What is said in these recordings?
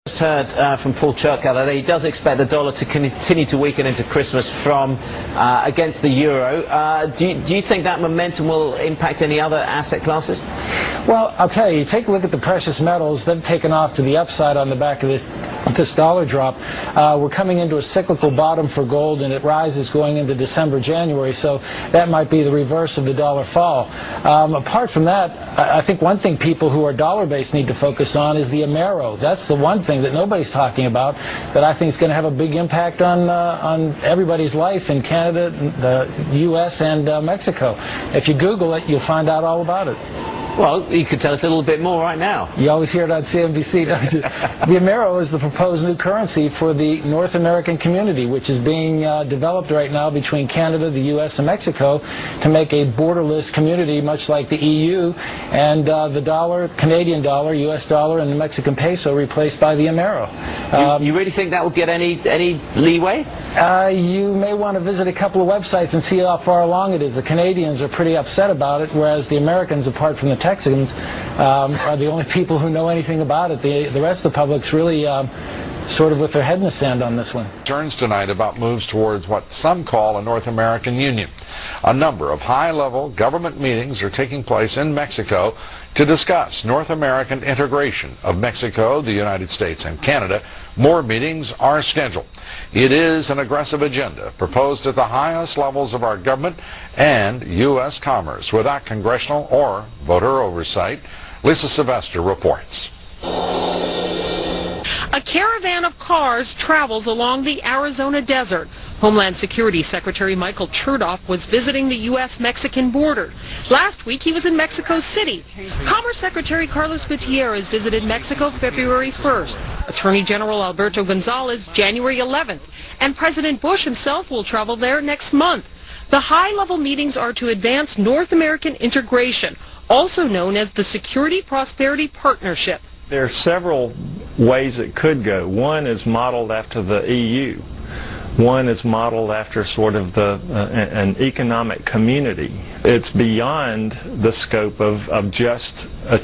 Just heard from Paul Churchill that he does expect the dollar to continue to weaken into Christmas from against the euro. Do you think that momentum will impact any other asset classes? Well, I'll tell you, take a look at the precious metals. They've taken off to the upside on the back of this dollar drop. We're coming into a cyclical bottom for gold, and it rises going into December, January, so that might be the reverse of the dollar fall. Apart from that, I think one thing people who are dollar-based need to focus on is the Amero. That's the one thing that nobody's talking about that I think is going to have a big impact on everybody's life in Canada, the U.S., and Mexico. If you Google it, you'll find out all about it. Well, you could tell us a little bit more right now. You always hear it on CNBC, don't you? The Amero is the proposed new currency for the North American community, which is being developed right now between Canada, the U.S., and Mexico to make a borderless community, much like the EU, and the dollar, Canadian dollar, U.S. dollar, and the Mexican peso replaced by the Amero. You really think that will get any leeway? You may want to visit a couple of websites and see how far along it is. The Canadians are pretty upset about it, whereas the Americans, apart from the Texans, are the only people who know anything about it. The rest of the public's really sort of with their head in the sand on this one. Concerns tonight about moves towards what some call a North American Union. A number of high-level government meetings are taking place in Mexico to discuss North American integration of Mexico, the United States, and Canada. More meetings are scheduled. It is an aggressive agenda proposed at the highest levels of our government and U.S. commerce without congressional or voter oversight. Lisa Sylvester reports. A caravan of cars travels along the Arizona desert. Homeland Security Secretary Michael Chertoff was visiting the U.S.-Mexican border. Last week, he was in Mexico City. Commerce Secretary Carlos Gutierrez visited Mexico February 1st. Attorney General Alberto Gonzalez January 11th. And President Bush himself will travel there next month. The high-level meetings are to advance North American integration, also known as the Security Prosperity Partnership. There are several ways it could go. One is modeled after the EU. One is modeled after sort of an economic community. It's beyond the scope of just a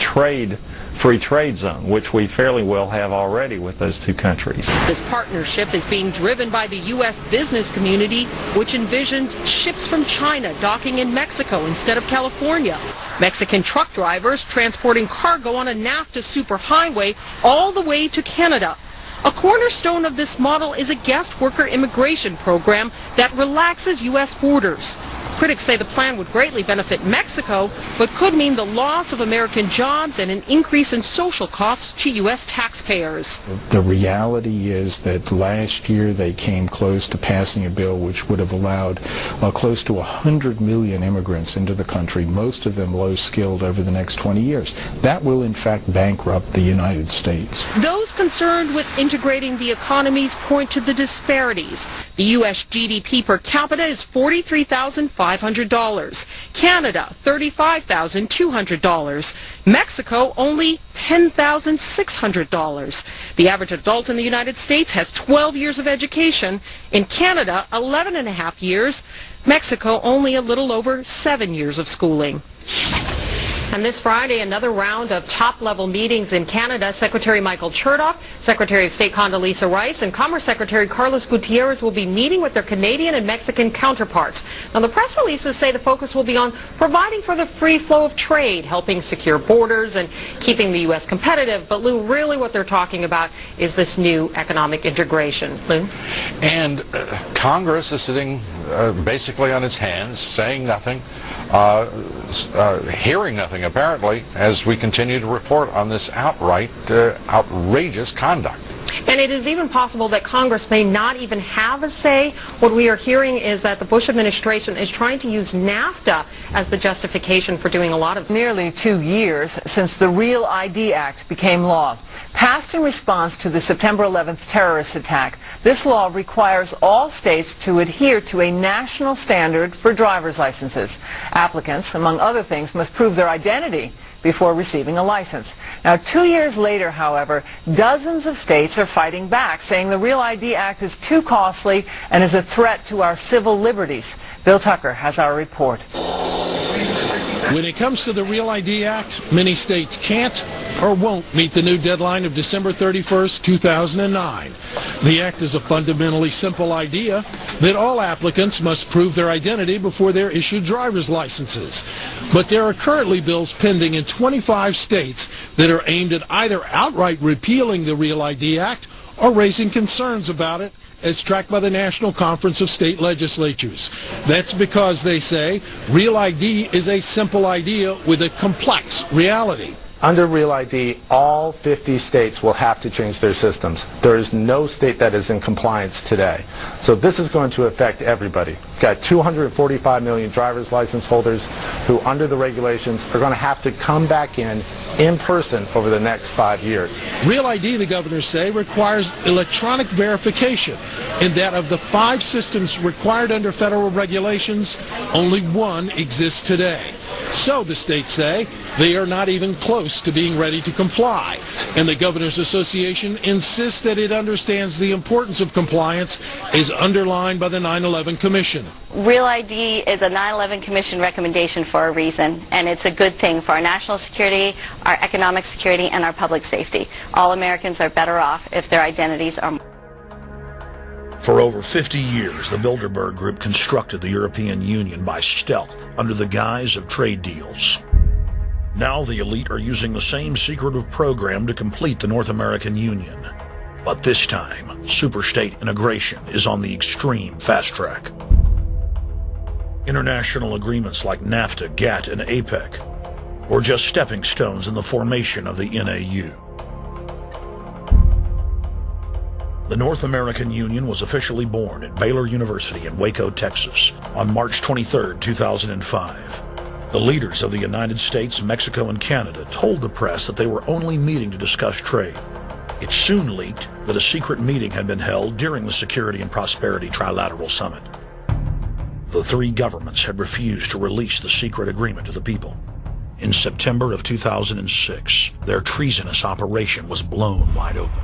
free trade zone, which we fairly well have already with those two countries. This partnership is being driven by the U.S. business community, which envisions ships from China docking in Mexico instead of California. Mexican truck drivers transporting cargo on a NAFTA superhighway all the way to Canada. A cornerstone of this model is a guest worker immigration program that relaxes U.S. borders. Critics say the plan would greatly benefit Mexico, but could mean the loss of American jobs and an increase in social costs to U.S. taxpayers. The reality is that last year they came close to passing a bill which would have allowed close to 100 million immigrants into the country, most of them low-skilled, over the next 20 years. That will, in fact, bankrupt the United States. Those concerned with integrating the economies point to the disparities. The U.S. GDP per capita is $43,500. Canada, $35,200. Mexico, only $10,600. The average adult in the United States has 12 years of education. In Canada, 11 and a half years. Mexico, only a little over 7 years of schooling. And this Friday, another round of top-level meetings in Canada. Secretary Michael Chertoff, Secretary of State Condoleezza Rice, and Commerce Secretary Carlos Gutierrez will be meeting with their Canadian and Mexican counterparts. Now, the press releases say the focus will be on providing for the free flow of trade, helping secure borders, and keeping the U.S. competitive. But, Lou, really what they're talking about is this new economic integration. Lou? And Congress is sitting basically on its hands, saying nothing, hearing nothing, apparently, as we continue to report on this outrageous conduct. And it is even possible that Congress may not even have a say. What we are hearing is that the Bush administration is trying to use NAFTA as the justification for doing a lot of... Nearly 2 years since the Real ID Act became law. Passed in response to the September 11th terrorist attack, this law requires all states to adhere to a national standard for driver's licenses. Applicants, among other things, must prove their identity before receiving a license. Now, 2 years later, however, dozens of states are fighting back, saying the Real ID Act is too costly and is a threat to our civil liberties. Bill Tucker has our report. When it comes to the Real ID Act, many states can't or won't meet the new deadline of December 31st, 2009. The act is a fundamentally simple idea that all applicants must prove their identity before they're issued driver's licenses. But there are currently bills pending in 25 states that are aimed at either outright repealing the Real ID Act or raising concerns about it, as tracked by the National Conference of State Legislatures. That's because, they say, Real ID is a simple idea with a complex reality. Under Real ID, all 50 states will have to change their systems. There is no state that is in compliance today. So this is going to affect everybody. We've got 245 million driver's license holders who, under the regulations, are going to have to come back in person over the next 5 years. Real ID, the governors say, requires electronic verification, and that of the 5 systems required under federal regulations, only one exists today. So, the states say, they are not even close to being ready to comply. And the Governors Association insists that it understands the importance of compliance as underlined by the 9/11 Commission. Real ID is a 9/11 Commission recommendation for a reason, and it's a good thing for our national security, our economic security, and our public safety. All Americans are better off if their identities are... For over 50 years, the Bilderberg Group constructed the European Union by stealth under the guise of trade deals. Now the elite are using the same secretive program to complete the North American Union. But this time, superstate integration is on the extreme fast track. International agreements like NAFTA, GATT, and APEC were just stepping stones in the formation of the NAU. The North American Union was officially born at Baylor University in Waco, Texas, on March 23, 2005. The leaders of the United States, Mexico, and Canada told the press that they were only meeting to discuss trade. It soon leaked that a secret meeting had been held during the Security and Prosperity Trilateral Summit. The 3 governments had refused to release the secret agreement to the people. In September of 2006, their treasonous operation was blown wide open.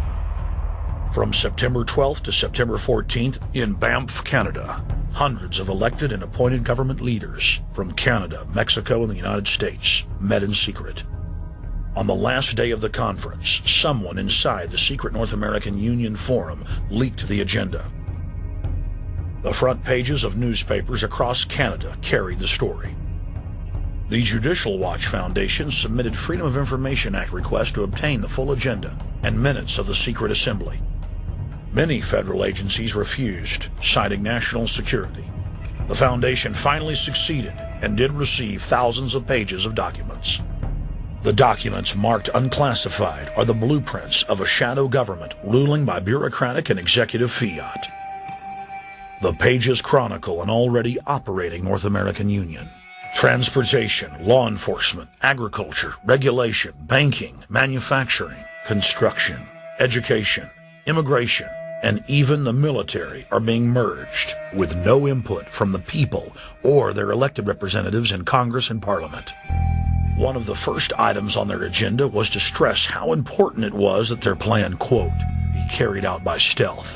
From September 12th to September 14th, in Banff, Canada, hundreds of elected and appointed government leaders from Canada, Mexico, and the United States met in secret. On the last day of the conference, someone inside the secret North American Union Forum leaked the agenda. The front pages of newspapers across Canada carried the story. The Judicial Watch Foundation submitted Freedom of Information Act requests to obtain the full agenda and minutes of the secret assembly. Many federal agencies refused, citing national security. The foundation finally succeeded and did receive thousands of pages of documents. The documents marked unclassified are the blueprints of a shadow government ruling by bureaucratic and executive fiat. The pages chronicle an already operating North American Union. Transportation, law enforcement, agriculture, regulation, banking, manufacturing, construction, education, immigration, and even the military are being merged with no input from the people or their elected representatives in Congress and Parliament. One of the first items on their agenda was to stress how important it was that their plan, quote, be carried out by stealth.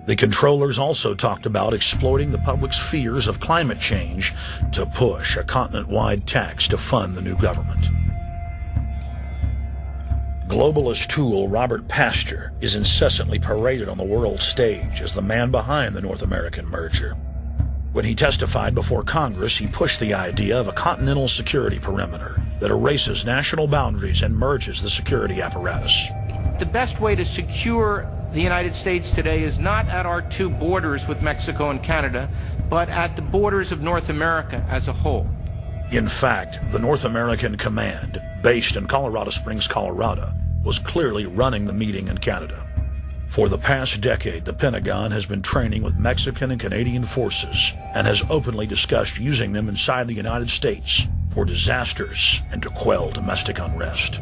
The controllers also talked about exploiting the public's fears of climate change to push a continent-wide tax to fund the new government. Globalist tool Robert Pastor is incessantly paraded on the world stage as the man behind the North American merger. When he testified before Congress, he pushed the idea of a continental security perimeter that erases national boundaries and merges the security apparatus. The best way to secure the United States today is not at our 2 borders with Mexico and Canada, but at the borders of North America as a whole. In fact, the North American Command, based in Colorado Springs, Colorado, was clearly running the meeting in Canada. For the past decade, the Pentagon has been training with Mexican and Canadian forces and has openly discussed using them inside the United States for disasters and to quell domestic unrest.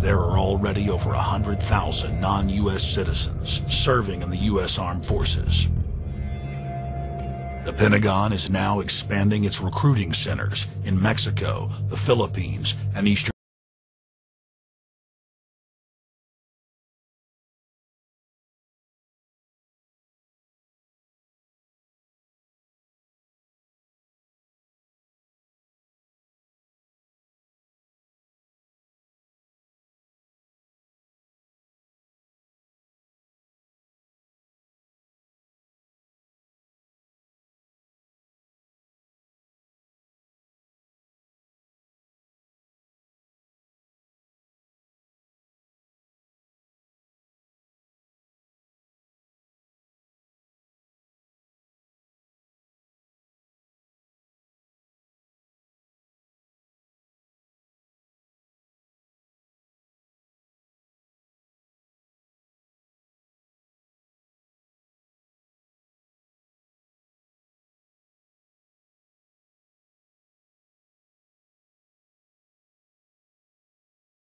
There are already over 100,000 non-U.S. citizens serving in the U.S. Armed Forces. The Pentagon is now expanding its recruiting centers in Mexico, the Philippines, and Eastern